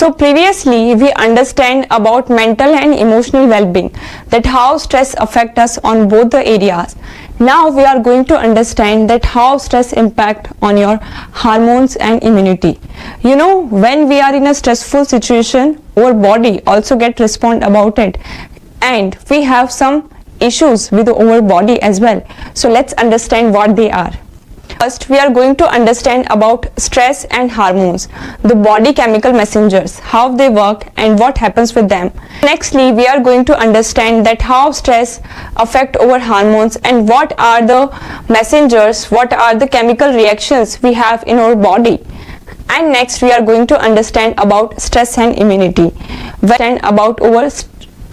So previously we understand about mental and emotional well-being, that how stress affect us on both the areas. Now we are going to understand that how stress impact on your hormones and immunity. You know, when we are in a stressful situation, our body also get respond about it, and we have some issues with our body as well. So let's understand what they are. First, we are going to understand about stress and hormones, the body chemical messengers, how they work and what happens with them. Nextly, we are going to understand that how stress affect our hormones and what are the messengers, what are the chemical reactions we have in our body. And next, we are going to understand about stress and immunity, and about our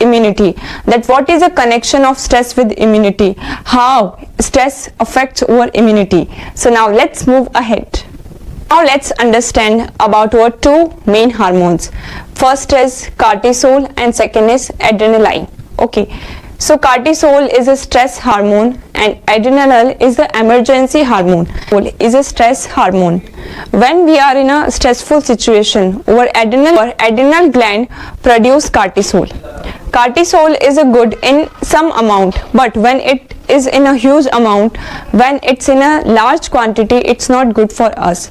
immunity, that what is the connection of stress with immunity, how stress affects our immunity. So now let's move ahead. Now let's understand about our two main hormones. First is cortisol and second is adrenaline. Okay, so cortisol is a stress hormone and adrenaline is the emergency hormone. Is a stress hormone. When we are in a stressful situation, our adrenal gland produce cortisol. Cortisol is a good in some amount, but when it is in a huge amount, when it's in a large quantity, it's not good for us.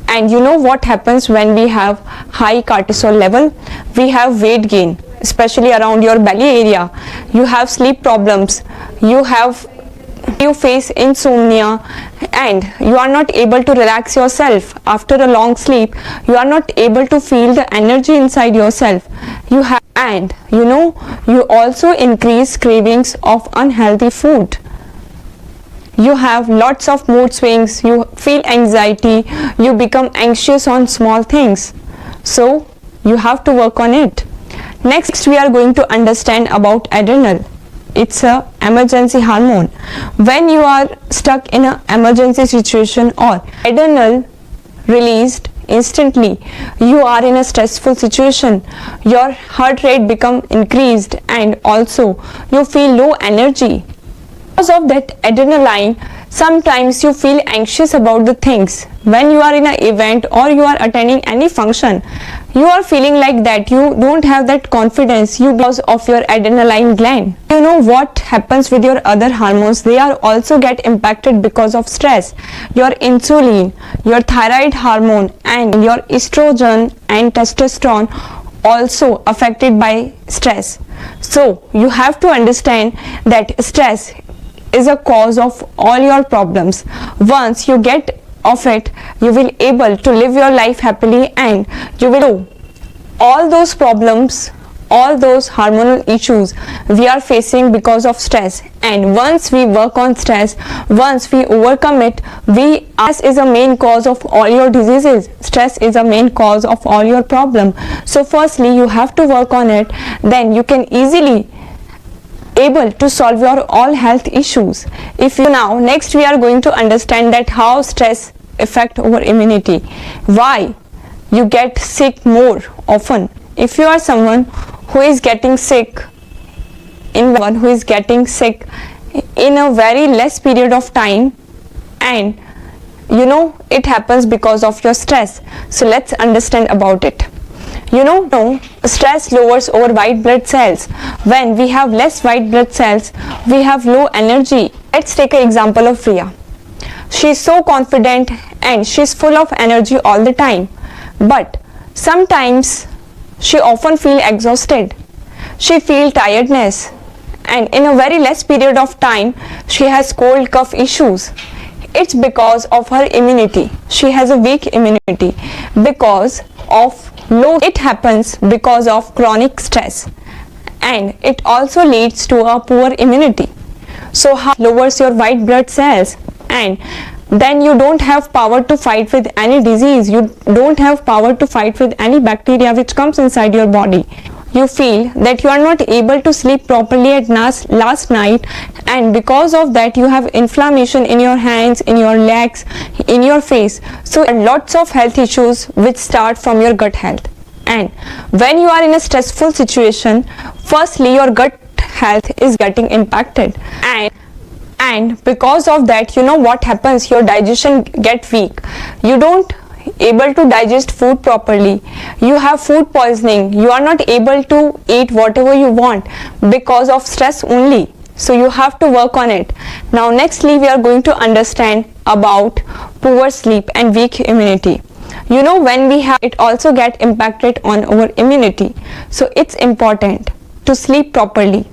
And you know what happens when we have high cortisol level? We have weight gain, especially around your belly area. You have sleep problems, you face insomnia, and you are not able to relax yourself. After a long sleep, you are not able to feel the energy inside yourself. And you know, you also increase cravings of unhealthy food. You have lots of mood swings, you feel anxiety, you become anxious on small things. So you have to work on it. Next, we are going to understand about adrenal. It's a emergency hormone. When you are stuck in an emergency situation or adrenal released instantly, you are in a stressful situation, your heart rate become increased and also you feel low energy. Because of that adrenaline, sometimes you feel anxious about the things. When you are in an event or you are attending any function, you are feeling like that you don't have that confidence because of your adrenaline gland. You know what happens with your other hormones? They are also get impacted because of stress. Your insulin, your thyroid hormone and your estrogen and testosterone also affected by stress. So you have to understand that stress is a cause of all your problems. Once you get off it, you will able to live your life happily and you will do all those problems, all those hormonal issues we are facing because of stress. And once we work on stress, once we overcome it, stress is a main cause of all your diseases. Stress is a main cause of all your problem. So firstly, you have to work on it, then you can easily able to solve your all health issues. Next we are going to understand that how stress affect our immunity, why you get sick more often. If you are someone who is getting sick in a very less period of time, and you know it happens because of your stress. So let's understand about it. You know, stress lowers our white blood cells. When we have less white blood cells, we have low energy. Let's take an example of Priya. She is so confident and she is full of energy all the time. But sometimes she often feels exhausted. She feels tiredness. And in a very less period of time, she has cold cough issues. It's because of her immunity. She has a weak immunity because of it happens because of chronic stress, and it also leads to a poor immunity. So how lowers your white blood cells, and then you don't have power to fight with any disease, you don't have power to fight with any bacteria which comes inside your body. You feel that you are not able to sleep properly at last night, and because of that you have inflammation in your hands, in your legs, in your face. So lots of health issues which start from your gut health. And when you are in a stressful situation, firstly your gut health is getting impacted, and because of that, you know what happens, your digestion get weak. You don't able to digest food properly. You have food poisoning. You are not able to eat whatever you want because of stress only. So you have to work on it. Now nextly we are going to understand about poor sleep and weak immunity. You know, when we have it also get impacted on our immunity. So it's important to sleep properly.